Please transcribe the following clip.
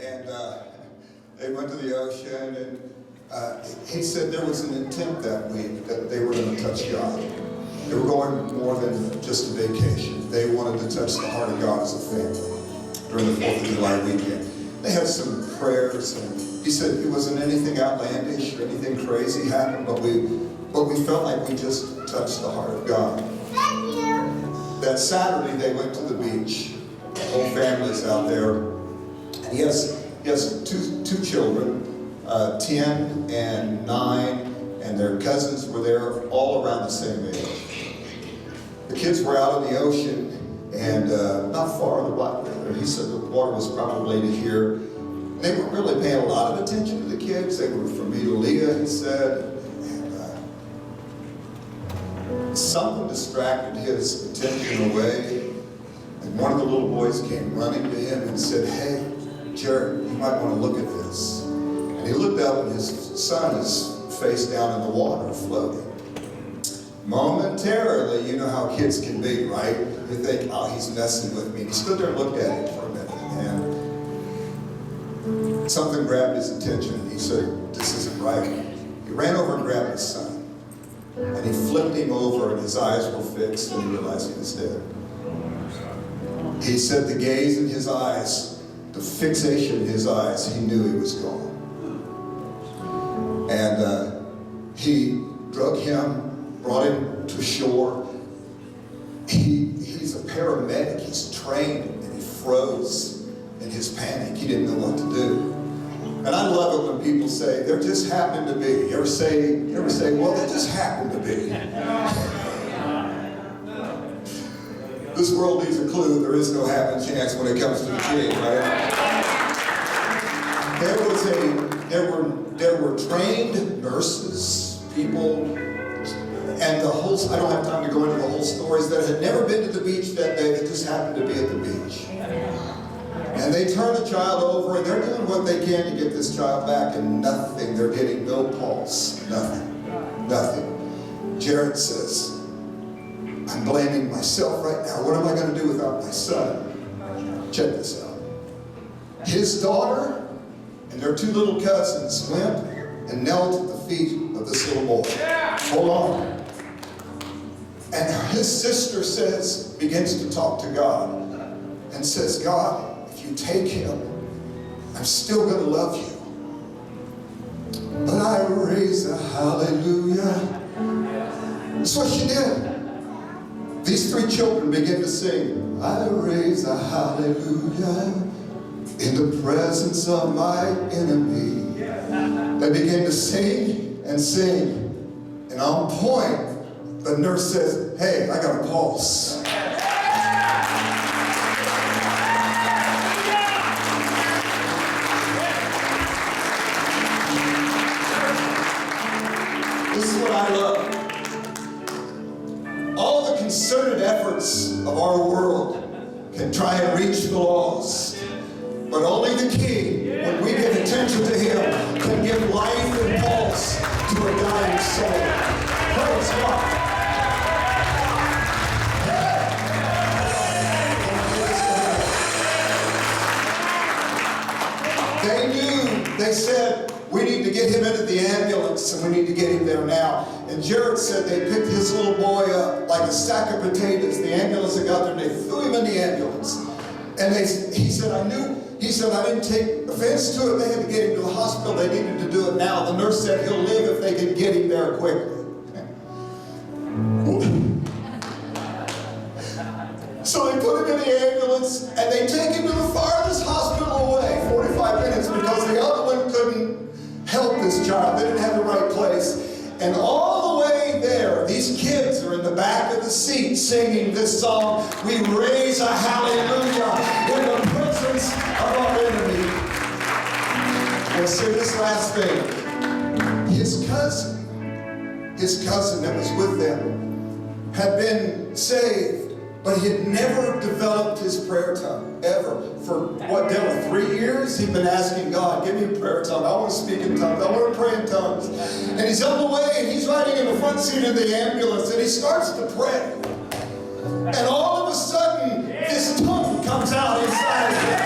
and they went to the ocean, and he said there was an intent that week that they were going to touch God. They were going more than just a vacation. They wanted to touch the heart of God as a family during the 4th of July weekend. They had some prayers, and he said it wasn't anything outlandish or anything crazy happened, but we felt like we just touched the heart of God. That Saturday they went to the beach. The whole family's out there. And he has two children, 10 and 9, and their cousins were there, all around the same age. The kids were out in the ocean, and not far on the Black River. He said the water was probably to here. They weren't really paying a lot of attention to the kids. They were from Italia, he said. And something distracted his attention away. And one of the little boys came running to him and said, "Hey, Jared, you might want to look at this." And he looked up, and his son is face down in the water, floating. Momentarily, you know how kids can be, right? You think, "Oh, he's messing with me." And he stood there and looked at him for a minute, and something grabbed his attention. He said, "This isn't right." He ran over and grabbed his son, and he flipped him over, and his eyes were fixed, and he realized he was dead. He said the gaze in his eyes, the fixation in his eyes, he knew he was gone. And he drug him, brought him to shore. He's a paramedic. He's trained, and he froze in his panic. He didn't know what to do. And I love it when people say, "There just happened to be." You ever say, "Well, there just happened to be"? This world needs a clue. There is no happen chance when it comes to the king, right? There were trained nurses, people, and the whole, I don't have time to go into the whole stories, that had never been to the beach that day, that just happened to be at the beach. And they turn the child over, and they're doing what they can to get this child back, and nothing. They're getting no pulse. Nothing. Jared says, "I'm blaming myself right now. What am I going to do without my son?" Check this out. His daughter and their 2 little cousins went and knelt at the feet of this little boy. Hold on. And his sister begins to talk to God and says, "God, if you take him, I'm still going to love you. But I raise a hallelujah." That's what she did. These 3 children begin to sing, "I raise a hallelujah in the presence of my enemy." They begin to sing and sing. And on point, the nurse says, "Hey, I got a pulse." This is what I love. All the concerted efforts of our world can try and reach the lost. But only the King, when we give attention to him, can give life and pulse to a dying soul. Praise God. They said, "We need to get him into the ambulance, and we need to get him there now." And Jared said they picked his little boy up like a sack of potatoes. The ambulance had got there, and they threw him in the ambulance. And he said, "I didn't take offense to it. They had to get him to the hospital. They needed to do it now. The nurse said he'll live if they can get him there quickly." So they put him in the ambulance, and they take him to the farthest hospital away, 45 minutes, because the other one couldn't help this child. They didn't have the right place. And all the way there, these kids are in the back of the seat singing this song, "We raise a hallelujah in the presence of our enemy." We'll say this last thing. His cousin that was with them had been saved, but he had never developed his prayer tongue, ever. For what, Dylan, 3 years? He'd been asking God, "Give me a prayer tongue. I want to speak in tongues. I want to pray in tongues." And he's on the way, and he's riding in the front seat of the ambulance, and he starts to pray. And all of a sudden, this tongue comes out inside of him.